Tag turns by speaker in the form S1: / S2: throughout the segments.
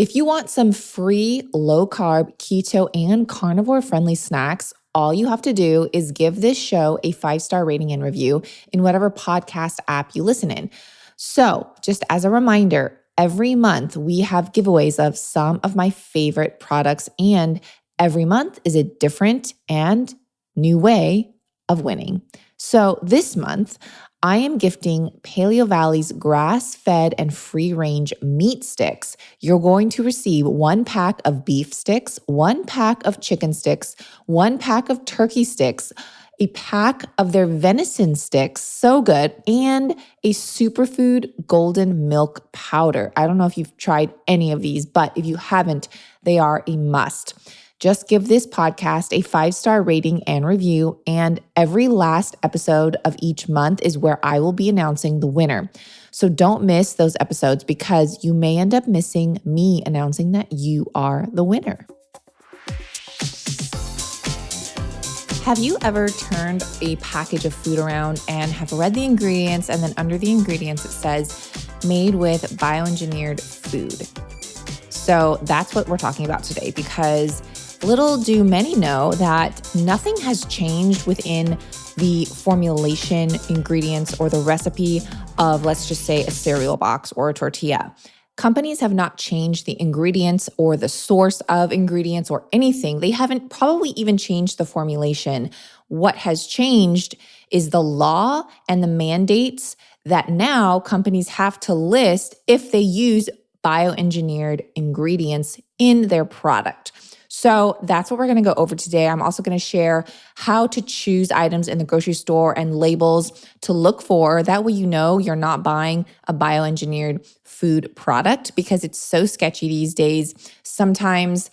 S1: If you want some free low-carb, keto, and carnivore-friendly snacks, all you have to do is give this show a 5-star rating and review in whatever podcast app you listen in. So, just as a reminder, every month we have giveaways of some of my favorite products, and every month is a different and new way of winning. So this month, I am gifting Paleo Valley's grass-fed and free-range meat sticks. You're going to receive 1 pack of beef sticks, 1 pack of chicken sticks, 1 pack of turkey sticks, a pack of their venison sticks, so good, and a superfood golden milk powder. I don't know if you've tried any of these, but if you haven't, they are a must. Just give this podcast a 5-star rating and review, and every last episode of each month is where I will be announcing the winner. So don't miss those episodes because you may end up missing me announcing that you are the winner. Have you ever turned a package of food around and have read the ingredients, and then under the ingredients it says made with bioengineered food? So that's what we're talking about today, because little do many know that nothing has changed within the formulation, ingredients, or the recipe of, let's just say, a cereal box or a tortilla. Companies have not changed the ingredients or the source of ingredients or anything. They haven't probably even changed the formulation. What has changed is the law and the mandates that now companies have to list if they use bioengineered ingredients in their product. So that's what we're going to go over today. I'm also going to share how to choose items in the grocery store and labels to look for. That way you know you're not buying a bioengineered food product, because it's so sketchy these days. Sometimes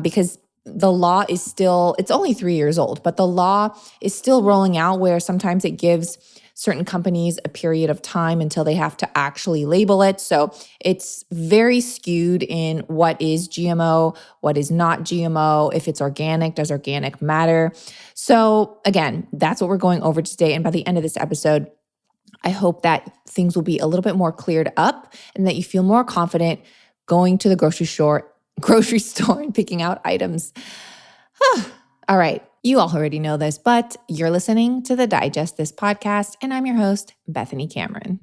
S1: because the law is still, it's only 3 years old, but the law is still rolling out, where sometimes it gives certain companies a period of time until they have to actually label it. So it's very skewed in what is GMO, what is not GMO, if it's organic, does organic matter? So again, that's what we're going over today. And by the end of this episode, I hope that things will be a little bit more cleared up and that you feel more confident going to the grocery store and picking out items. All right. You all already know this, but you're listening to the Digest This podcast, and I'm your host, Bethany Cameron.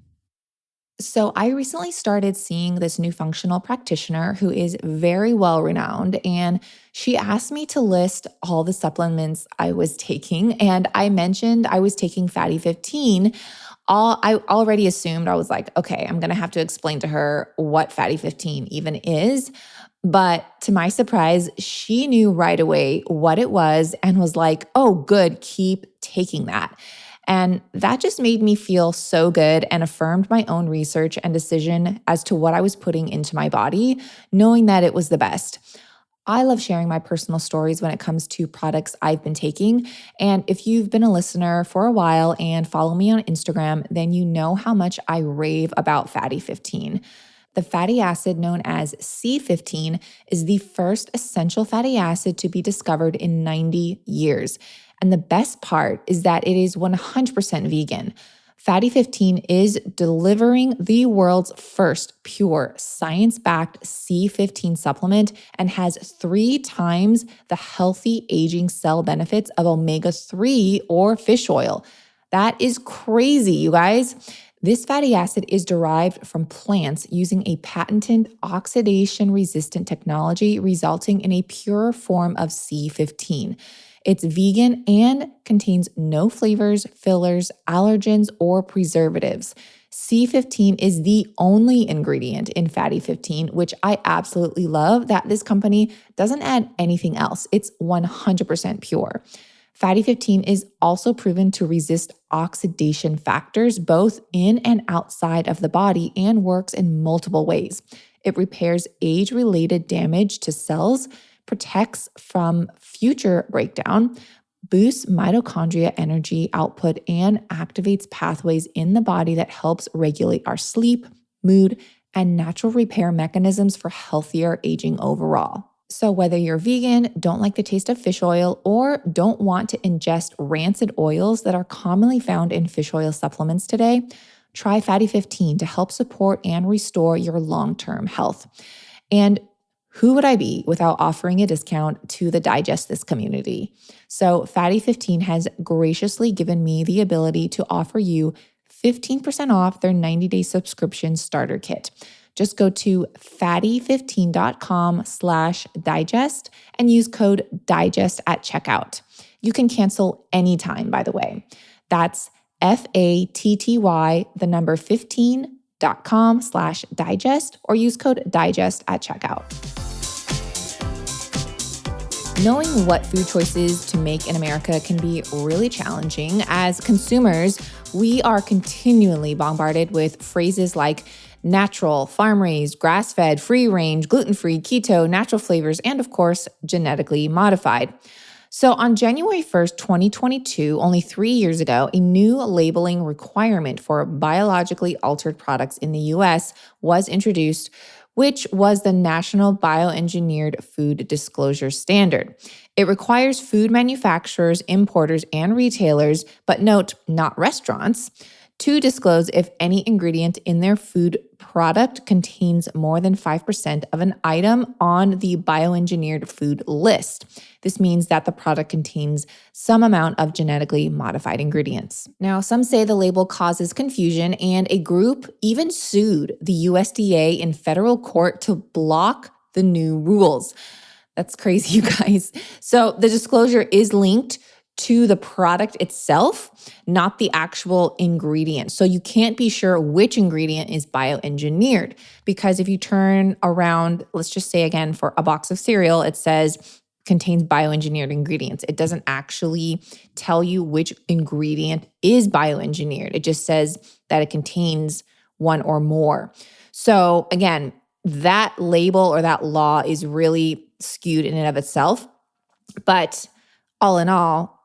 S1: So I recently started seeing this new functional practitioner who is very well renowned, and she asked me to list all the supplements I was taking, and I mentioned I was taking Fatty 15. I already assumed, I was like, okay, I'm going to have to explain to her what Fatty 15 even is. But to my surprise, she knew right away what it was and was like, oh, good, keep taking that. And that just made me feel so good and affirmed my own research and decision as to what I was putting into my body, knowing that it was the best. I love sharing my personal stories when it comes to products I've been taking. And if you've been a listener for a while and follow me on Instagram, then you know how much I rave about Fatty 15. The fatty acid known as C15 is the first essential fatty acid to be discovered in 90 years. And the best part is that it is 100% vegan. Fatty 15 is delivering the world's first pure science-backed C15 supplement and has 3 times the healthy aging cell benefits of omega-3 or fish oil. That is crazy, you guys. This fatty acid is derived from plants using a patented oxidation-resistant technology, resulting in a pure form of C15. It's vegan and contains no flavors, fillers, allergens, or preservatives. C15 is the only ingredient in Fatty 15, which I absolutely love that this company doesn't add anything else. It's 100% pure. Fatty 15 is also proven to resist oxidation factors both in and outside of the body and works in multiple ways. It repairs age-related damage to cells, protects from future breakdown, boosts mitochondria energy output, and activates pathways in the body that helps regulate our sleep, mood, and natural repair mechanisms for healthier aging overall. So whether you're vegan, don't like the taste of fish oil, or don't want to ingest rancid oils that are commonly found in fish oil supplements today, try Fatty 15 to help support and restore your long-term health. And Who would I be without offering a discount to the Digest This community? So Fatty15 has graciously given me the ability to offer you 15% off their 90-day subscription starter kit. Just go to fatty15.com/digest and use code DIGEST at checkout. You can cancel anytime, by the way. That's FATTY, the number 15.com/digest, or use code DIGEST at checkout. Knowing what food choices to make in America can be really challenging. As consumers, we are continually bombarded with phrases like natural, farm-raised, grass-fed, free-range, gluten-free, keto, natural flavors, and of course, genetically modified. So on January 1st, 2022, only 3 years ago, a new labeling requirement for biologically altered products in the US was introduced, which was the National Bioengineered Food Disclosure Standard. It requires food manufacturers, importers, and retailers, but note, not restaurants, to disclose if any ingredient in their food product contains more than 5% of an item on the bioengineered food list. This means that the product contains some amount of genetically modified ingredients. Now, some say the label causes confusion, and a group even sued the USDA in federal court to block the new rules. That's crazy, you guys. So the disclosure is linked to the product itself, not the actual ingredient. So you can't be sure which ingredient is bioengineered, because if you turn around, let's just say again, for a box of cereal, it says contains bioengineered ingredients. It doesn't actually tell you which ingredient is bioengineered. It just says that it contains one or more. So again, that label or that law is really skewed in and of itself. But all in all,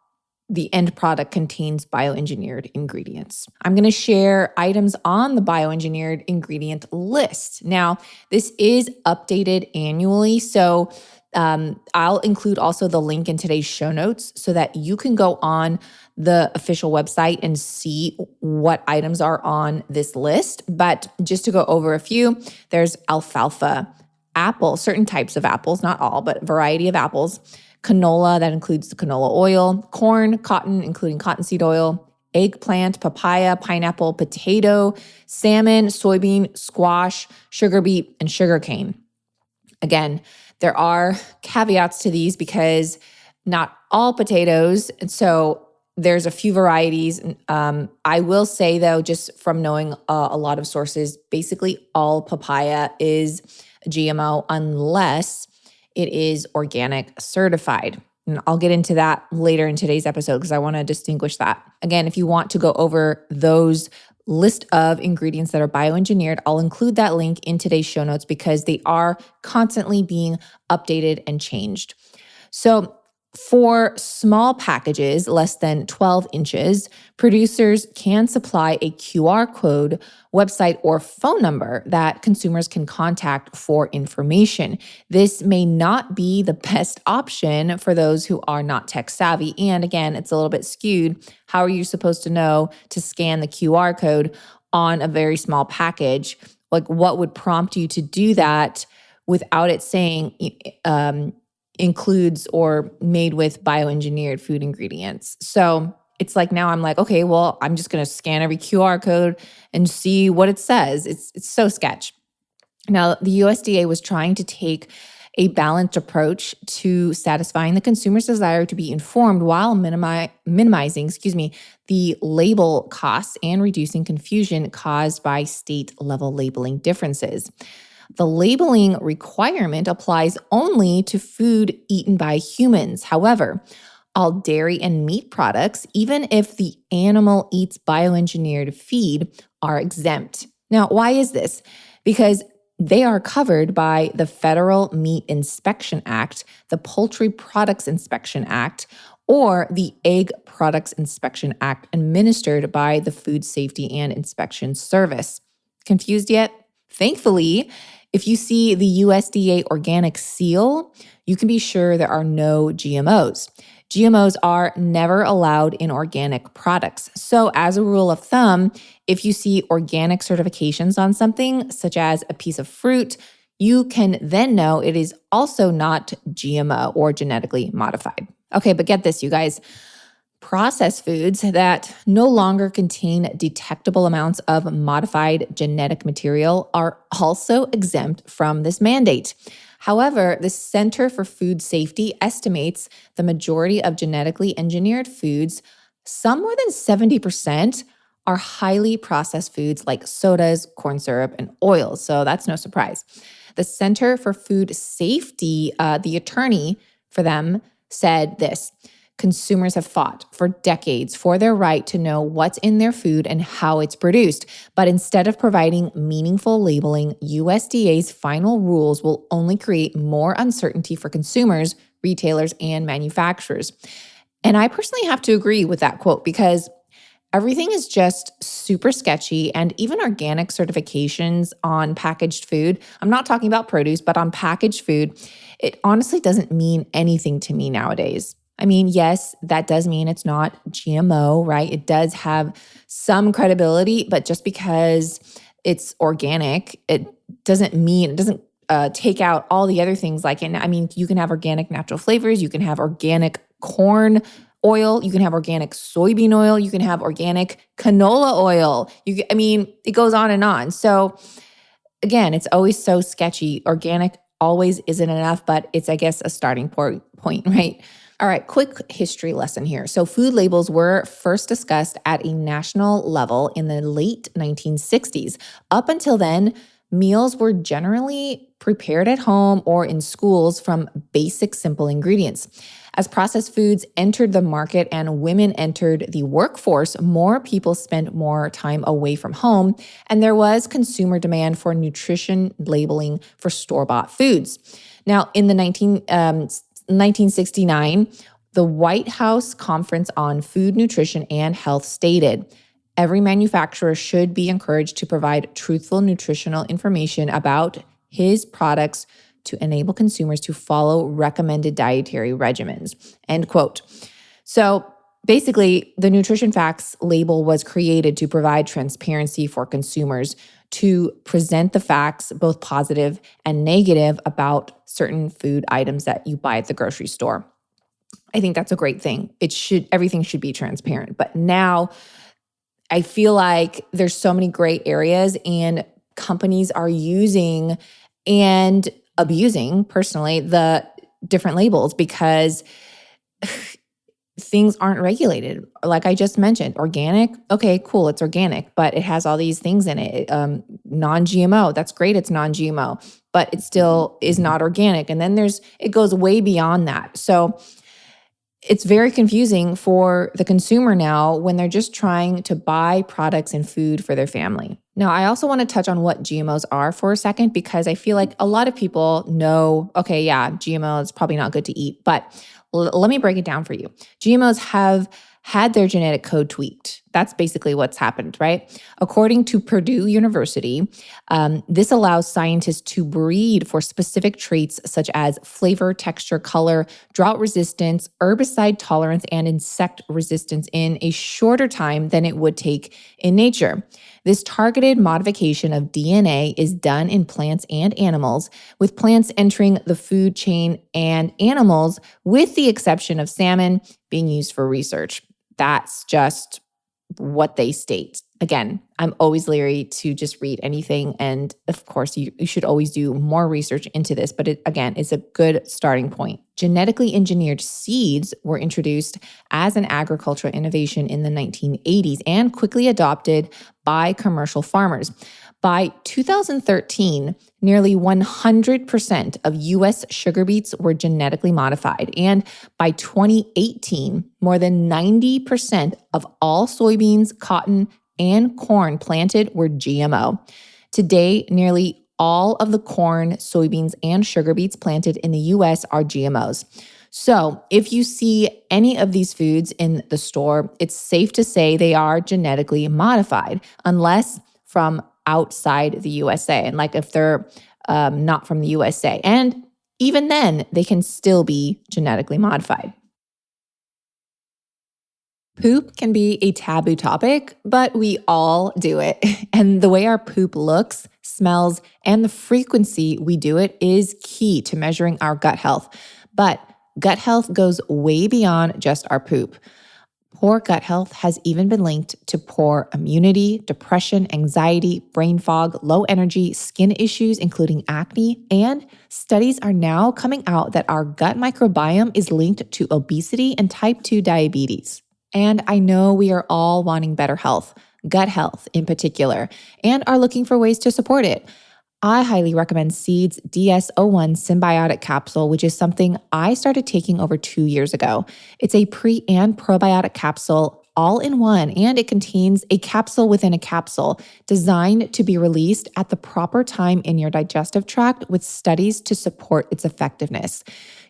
S1: the end product contains bioengineered ingredients. I'm going to share items on the bioengineered ingredient list. Now, this is updated annually, so I'll include also the link in today's show notes so that you can go on the official website and see what items are on this list. But just to go over a few, there's alfalfa, apple, certain types of apples, not all, but variety of apples, canola, that includes the canola oil, corn, cotton, including cottonseed oil, eggplant, papaya, pineapple, potato, salmon, soybean, squash, sugar beet, and sugarcane. Again, there are caveats to these because not all potatoes, and so there's a few varieties. I will say though, just from knowing a lot of sources, basically all papaya is GMO unless it is organic certified. And I'll get into that later in today's episode because I want to distinguish that. Again, if you want to go over those list of ingredients that are bioengineered, I'll include that link in today's show notes because they are constantly being updated and changed. So for small packages less than 12 inches, producers can supply a QR code, website, or phone number that consumers can contact for information. This may not be the best option for those who are not tech savvy. And again, it's a little bit skewed. How are you supposed to know to scan the QR code on a very small package? Like, what would prompt you to do that without it saying, includes or made with bioengineered food ingredients? So it's like now I'm like, okay, well, I'm just going to scan every QR code and see what it says. It's so sketch. Now, the USDA was trying to take a balanced approach to satisfying the consumer's desire to be informed while minimizing the label costs and reducing confusion caused by state-level labeling differences. The labeling requirement applies only to food eaten by humans. However, all dairy and meat products, even if the animal eats bioengineered feed, are exempt. Now, why is this? Because they are covered by the Federal Meat Inspection Act, the Poultry Products Inspection Act, or the Egg Products Inspection Act administered by the Food Safety and Inspection Service. Confused yet? Thankfully, if you see the USDA organic seal, you can be sure there are no GMOs. GMOs are never allowed in organic products. So as a rule of thumb, if you see organic certifications on something, such as a piece of fruit, you can then know it is also not GMO or genetically modified. Okay, but get this, you guys. Processed foods that no longer contain detectable amounts of modified genetic material are also exempt from this mandate. However, the Center for Food Safety estimates the majority of genetically engineered foods, some more than 70%, are highly processed foods like sodas, corn syrup, and oils. So that's no surprise. The Center for Food Safety, the attorney for them, said this. Consumers have fought for decades for their right to know what's in their food and how it's produced. But instead of providing meaningful labeling, USDA's final rules will only create more uncertainty for consumers, retailers, and manufacturers. And I personally have to agree with that quote because everything is just super sketchy, and even organic certifications on packaged food, I'm not talking about produce, but on packaged food, it honestly doesn't mean anything to me nowadays. I mean, yes, that does mean it's not GMO, right? It does have some credibility, but just because it's organic, it doesn't take out all the other things like it. I mean, you can have organic natural flavors, you can have organic corn oil, you can have organic soybean oil, you can have organic canola oil. It goes on and on. So again, it's always so sketchy. Organic always isn't enough, but it's, I guess, a starting point, right? All right, quick history lesson here. So food labels were first discussed at a national level in the late 1960s. Up until then, meals were generally prepared at home or in schools from basic, simple ingredients. As processed foods entered the market and women entered the workforce, more people spent more time away from home, and there was consumer demand for nutrition labeling for store-bought foods. Now, in the 1969, the White House Conference on Food, Nutrition, and Health stated, every manufacturer should be encouraged to provide truthful nutritional information about his products to enable consumers to follow recommended dietary regimens, end quote. So basically, the nutrition facts label was created to provide transparency for consumers to present the facts, both positive and negative, about certain food items that you buy at the grocery store. I think that's a great thing. Everything should be transparent. But now I feel like there's so many gray areas and companies are using and abusing, personally, the different labels because things aren't regulated. Like I just mentioned, organic, okay, cool, it's organic, but it has all these things in it. Non-GMO, that's great, it's non-GMO, but it still is not organic. And then it goes way beyond that. So it's very confusing for the consumer now when they're just trying to buy products and food for their family. Now, I also want to touch on what GMOs are for a second because I feel like a lot of people know, okay, yeah, GMO is probably not good to eat, but let me break it down for you. GMOs have had their genetic code tweaked. That's basically what's happened, right? According to Purdue University, this allows scientists to breed for specific traits such as flavor, texture, color, drought resistance, herbicide tolerance, and insect resistance in a shorter time than it would take in nature. This targeted modification of DNA is done in plants and animals, with plants entering the food chain and animals, with the exception of salmon, being used for research. That's just what they state. Again, I'm always leery to just read anything. And of course, you should always do more research into this. But it's a good starting point. Genetically engineered seeds were introduced as an agricultural innovation in the 1980s and quickly adopted by commercial farmers. By 2013, nearly 100% of U.S. sugar beets were genetically modified. And by 2018, more than 90% of all soybeans, cotton, and corn planted were GMO. Today, nearly all of the corn, soybeans, and sugar beets planted in the U.S. are GMOs. So if you see any of these foods in the store, it's safe to say they are genetically modified, unless from outside the USA. And like if they're not from the USA. And even then, they can still be genetically modified. Poop can be a taboo topic, but we all do it. And the way our poop looks, smells, and the frequency we do it is key to measuring our gut health. But gut health goes way beyond just our poop. Poor gut health has even been linked to poor immunity, depression, anxiety, brain fog, low energy, skin issues, including acne, and studies are now coming out that our gut microbiome is linked to obesity and type 2 diabetes. And I know we are all wanting better health, gut health in particular, and are looking for ways to support it. I highly recommend Seed's DS-01 Symbiotic Capsule, which is something I started taking over 2 years ago. It's a pre and probiotic capsule all in one, and it contains a capsule within a capsule designed to be released at the proper time in your digestive tract with studies to support its effectiveness.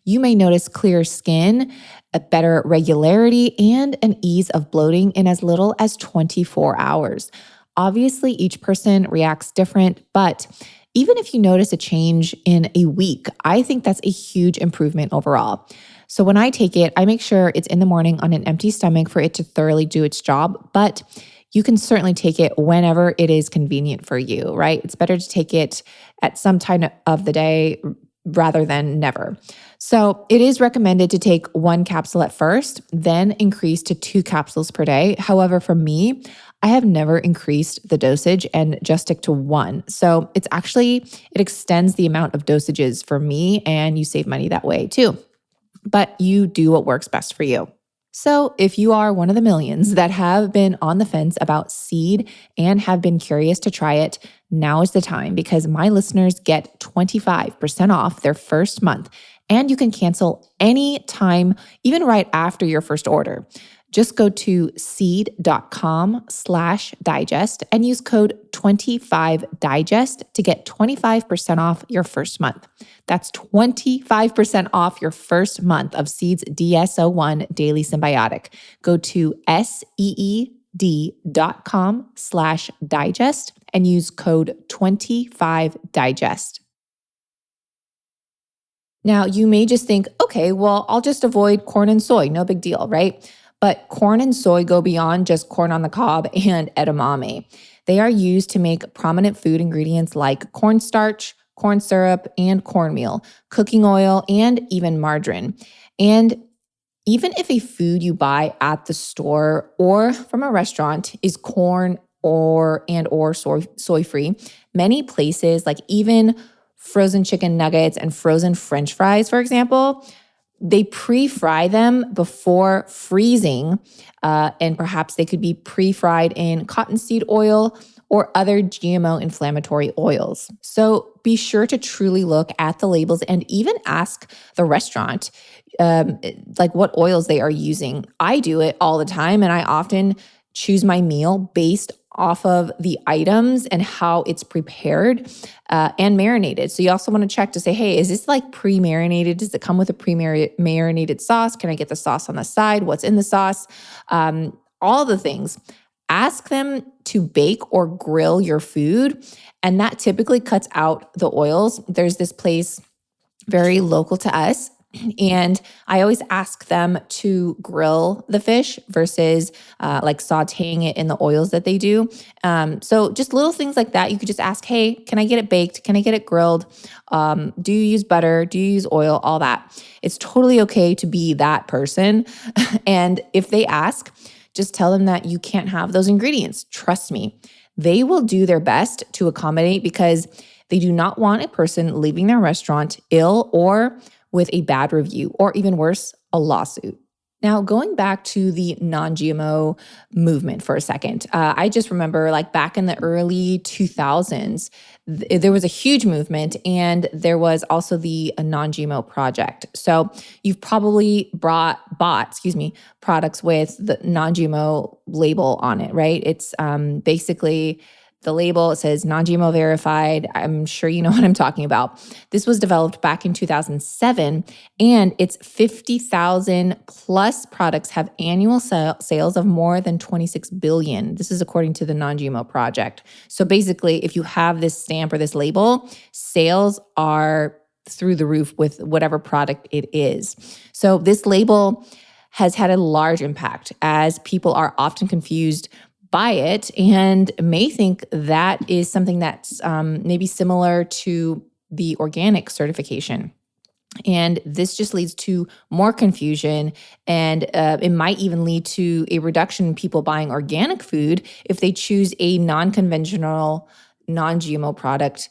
S1: You may notice clearer skin, a better regularity, and an ease of bloating in as little as 24 hours. Obviously, each person reacts different, but even if you notice a change in a week, I think that's a huge improvement overall. So when I take it, I make sure it's in the morning on an empty stomach for it to thoroughly do its job, but you can certainly take it whenever it is convenient for you, right? It's better to take it at some time of the day rather than never. So it is recommended to take 1 capsule at first, then increase to 2 capsules per day. However, for me, I have never increased the dosage and just stick to 1. So it extends the amount of dosages for me, and you save money that way too. But you do what works best for you. So if you are one of the millions that have been on the fence about Seed and have been curious to try it, now is the time, because my listeners get 25% off their first month, and you can cancel any time, even right after your first order. Just go to seed.com/digest and use code 25digest to get 25% off your first month. That's 25% off your first month of Seed's DS-01 Daily Symbiotic. Go to seed.com/digest and use code 25digest. Now, you may just think, okay, well, I'll just avoid corn and soy, no big deal, right? But corn and soy go beyond just corn on the cob and edamame. They are used to make prominent food ingredients like cornstarch, corn syrup, and cornmeal, cooking oil, and even margarine. And even if a food you buy at the store or from a restaurant is corn or soy-free, many places, like even frozen chicken nuggets and frozen French fries, for example, they pre-fry them before freezing, and perhaps they could be pre-fried in cottonseed oil or other GMO inflammatory oils. So be sure to truly look at the labels and even ask the restaurant like what oils they are using. I do it all the time, and I often choose my meal based off of the items and how it's prepared and marinated. So you also want to check to say, hey, is this like pre-marinated? Does it come with a pre-marinated sauce? Can I get the sauce on the side? What's in the sauce? All the things. Ask them to bake or grill your food, and that typically cuts out the oils. There's this place very local to us, and I always ask them to grill the fish versus like sauteing it in the oils that they do. So just little things like that. You could just ask, hey, can I get it baked? Can I get it grilled? Do you use butter? Do you use oil? All that. It's totally okay to be that person. And if they ask, just tell them that you can't have those ingredients. Trust me, they will do their best to accommodate, because they do not want a person leaving their restaurant ill or with a bad review, or even worse, a lawsuit. Now, going back to the non-GMO movement for a second, I just remember like back in the early 2000s, there was a huge movement, and there was also the Non-GMO Project. So you've probably bought products with the non-GMO label on it, right? It's basically the label, it says non-GMO verified. I'm sure you know what I'm talking about. This was developed back in 2007, and its 50,000 plus products have annual sales of more than 26 billion. This is according to the Non-GMO Project. So basically, if you have this stamp or this label, sales are through the roof with whatever product it is. So this label has had a large impact, as people are often confused buy it and may think that is something that's maybe similar to the organic certification. And this just leads to more confusion, and it might even lead to a reduction in people buying organic food if they choose a non-conventional, non-GMO product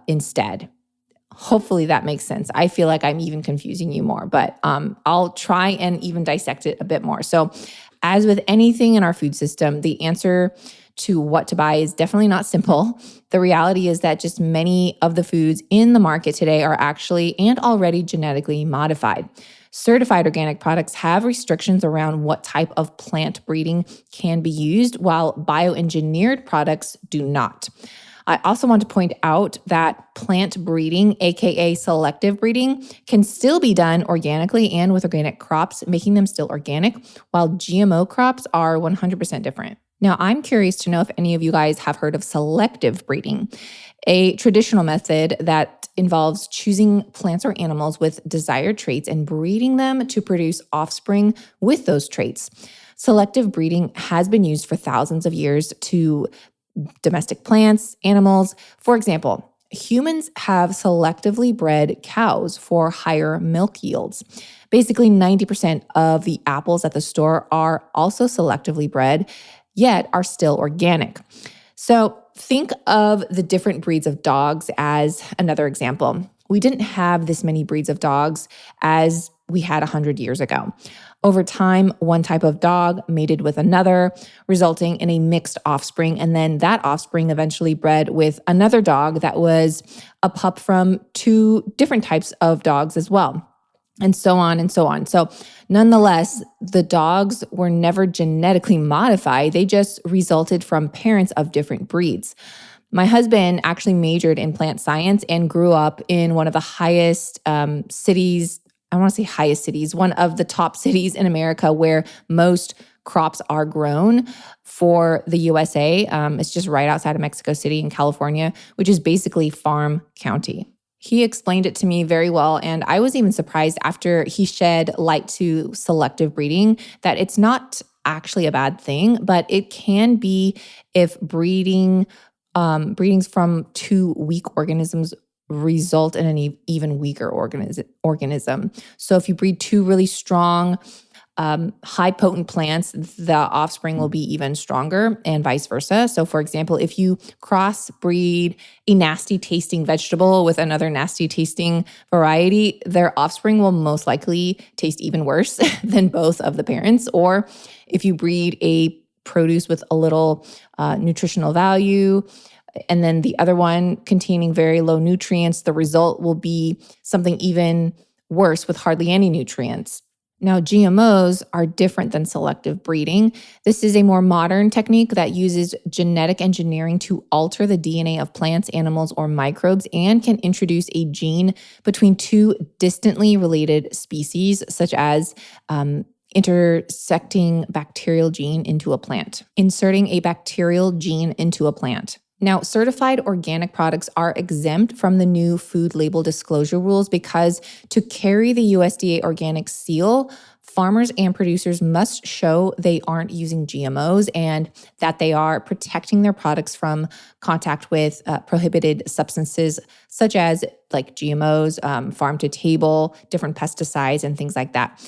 S1: instead. Hopefully that makes sense. I feel like I'm even confusing you more, but I'll try and even dissect it a bit more. So, as with anything in our food system, the answer to what to buy is definitely not simple. The reality is that just many of the foods in the market today are actually and already genetically modified. Certified organic products have restrictions around what type of plant breeding can be used, while bioengineered products do not. I also want to point out that plant breeding, aka selective breeding, can still be done organically and with organic crops, making them still organic, while GMO crops are 100% different. Now, I'm curious to know if any of you guys have heard of selective breeding, a traditional method that involves choosing plants or animals with desired traits and breeding them to produce offspring with those traits. Selective breeding has been used for thousands of years to domestic plants, animals. For example, humans have selectively bred cows for higher milk yields. Basically, 90% of the apples at the store are also selectively bred, yet are still organic. So think of the different breeds of dogs as another example. We didn't have this many breeds of dogs as we had 100 years ago. Over time, one type of dog mated with another, resulting in a mixed offspring, and then that offspring eventually bred with another dog that was a pup from two different types of dogs as well, and so on and so on. So nonetheless, the dogs were never genetically modified. They just resulted from parents of different breeds. My husband actually majored in plant science and grew up in one of the highest cities. I want to say highest cities, one of the top cities in America where most crops are grown for the USA. It's just right outside of Mexico City in California, which is basically farm county. He explained it to me very well, and I was even surprised after he shed light to selective breeding that it's not actually a bad thing, but it can be if breedings from two weak organisms result in an even weaker organism. So if you breed two really strong, high potent plants, the offspring will be even stronger and vice versa. So for example, if you crossbreed a nasty tasting vegetable with another nasty tasting variety, their offspring will most likely taste even worse than both of the parents. Or if you breed a produce with a little nutritional value, and then the other one containing very low nutrients, the result will be something even worse with hardly any nutrients. Now, GMOs are different than selective breeding. This is a more modern technique that uses genetic engineering to alter the DNA of plants, animals, or microbes and can introduce a gene between two distantly related species, such as intersecting bacterial gene into a plant, inserting a bacterial gene into a plant. Now, certified organic products are exempt from the new food label disclosure rules because to carry the USDA organic seal, farmers and producers must show they aren't using GMOs and that they are protecting their products from contact with prohibited substances such as like GMOs, farm to table, different pesticides, and things like that.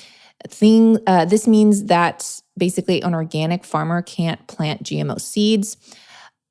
S1: This means that basically an organic farmer can't plant GMO seeds.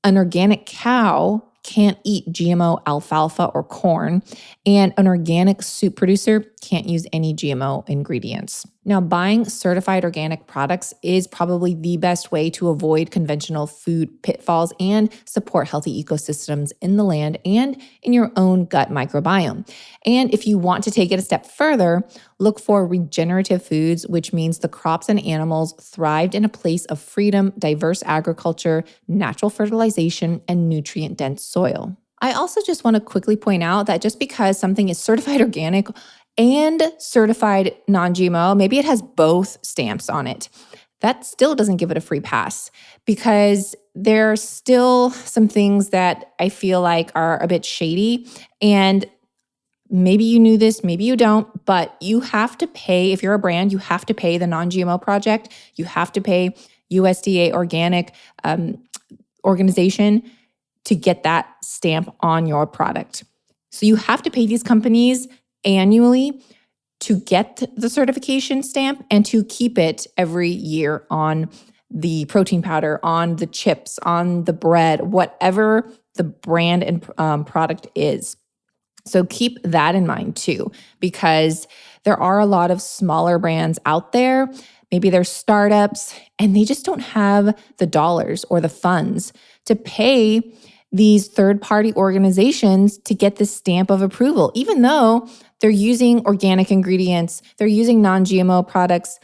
S1: An organic cow can't eat GMO alfalfa or corn, and an organic soup producer can't use any GMO ingredients. Now, buying certified organic products is probably the best way to avoid conventional food pitfalls and support healthy ecosystems in the land and in your own gut microbiome. And if you want to take it a step further, look for regenerative foods, which means the crops and animals thrived in a place of freedom, diverse agriculture, natural fertilization, and nutrient-dense soil. I also just want to quickly point out that just because something is certified organic and certified non-GMO, maybe it has both stamps on it, that still doesn't give it a free pass because there are still some things that I feel like are a bit shady. And maybe you knew this, maybe you don't, but you have to pay, if you're a brand, you have to pay the Non-GMO Project. You have to pay USDA organic organization to get that stamp on your product. So you have to pay these companies annually to get the certification stamp and to keep it every year on the protein powder, on the chips, on the bread, whatever the brand and product is. So keep that in mind too, because there are a lot of smaller brands out there. Maybe they're startups and they just don't have the dollars or the funds to pay these third-party organizations to get this stamp of approval, even though they're using organic ingredients, they're using non-GMO products,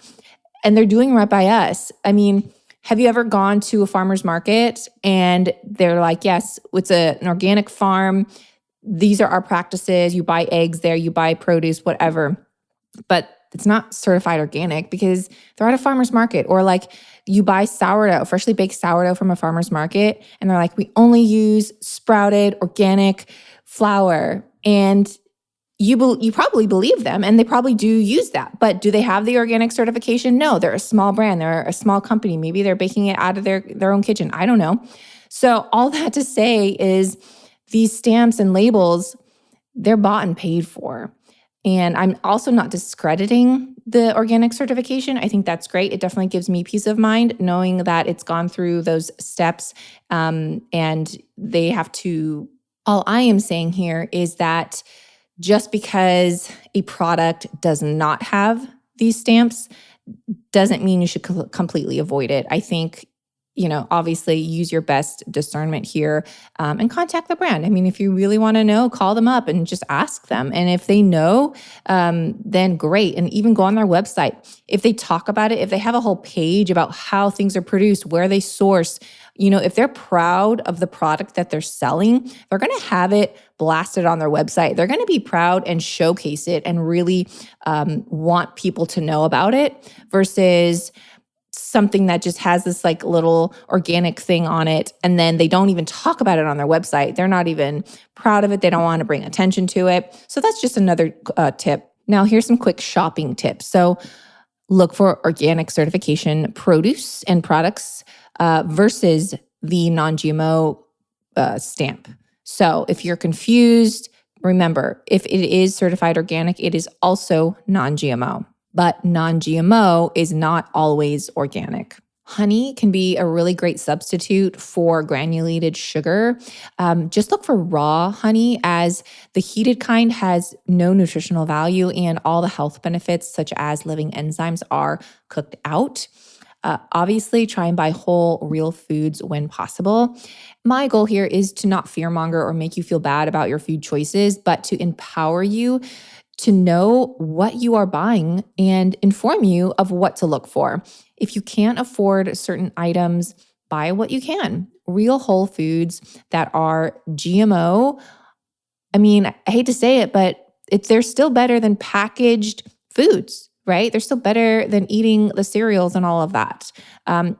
S1: and they're doing right by us. I mean, have you ever gone to a farmer's market and they're like, yes, it's an organic farm. These are our practices. You buy eggs there, you buy produce, whatever. But it's not certified organic because they're at a farmer's market. Or like you buy sourdough, freshly baked sourdough from a farmer's market, and they're like, we only use sprouted organic flour. And you probably believe them, and they probably do use that. But do they have the organic certification? No, they're a small brand. They're a small company. Maybe they're baking it out of their own kitchen. I don't know. So all that to say is these stamps and labels, they're bought and paid for. And I'm also not discrediting the organic certification. I think that's great. It definitely gives me peace of mind knowing that it's gone through those steps and they have to. All I am saying here is that just because a product does not have these stamps doesn't mean you should completely avoid it. I think, obviously use your best discernment here and contact the brand. I mean, if you really want to know, call them up and just ask them. And if they know, then great. And even go on their website. If they talk about it, if they have a whole page about how things are produced, where they source, if they're proud of the product that they're selling, they're going to have it blasted on their website. They're going to be proud and showcase it and really want people to know about it versus something that just has this like little organic thing on it. And then they don't even talk about it on their website. They're not even proud of it. They don't want to bring attention to it. So that's just another tip. Now, here's some quick shopping tips. So look for organic certification produce and products versus the non-GMO stamp. So if you're confused, remember, if it is certified organic, it is also non-GMO. But non-GMO is not always organic. Honey can be a really great substitute for granulated sugar. Just look for raw honey, as the heated kind has no nutritional value and all the health benefits such as living enzymes are cooked out. Obviously, try and buy whole, real foods when possible. My goal here is to not fearmonger or make you feel bad about your food choices, but to empower you to know what you are buying and inform you of what to look for. If you can't afford certain items, buy what you can. Real whole foods that are GMO, I mean, I hate to say it, but they're still better than packaged foods, right? They're still better than eating the cereals and all of that.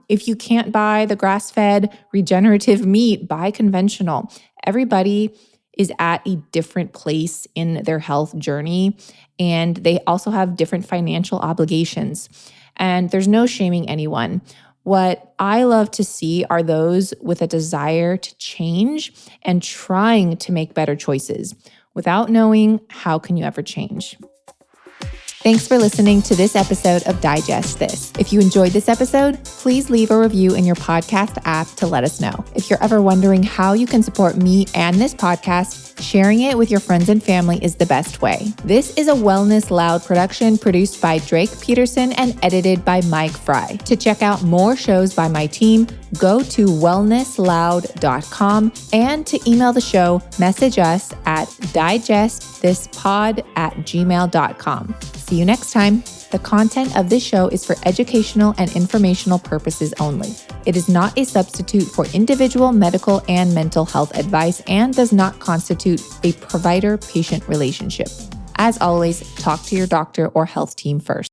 S1: If you can't buy the grass-fed regenerative meat, buy conventional. Everybody is at a different place in their health journey, and they also have different financial obligations. And there's no shaming anyone. What I love to see are those with a desire to change and trying to make better choices. Without knowing, how can you ever change? Thanks for listening to this episode of Digest This. If you enjoyed this episode, please leave a review in your podcast app to let us know. If you're ever wondering how you can support me and this podcast, sharing it with your friends and family is the best way. This is a Wellness Loud production produced by Drake Peterson and edited by Mike Fry. To check out more shows by my team, go to wellnessloud.com, and to email the show, message us at digestthispod@gmail.com. See you next time. The content of this show is for educational and informational purposes only. It is not a substitute for individual medical and mental health advice and does not constitute a provider-patient relationship. As always, talk to your doctor or health team first.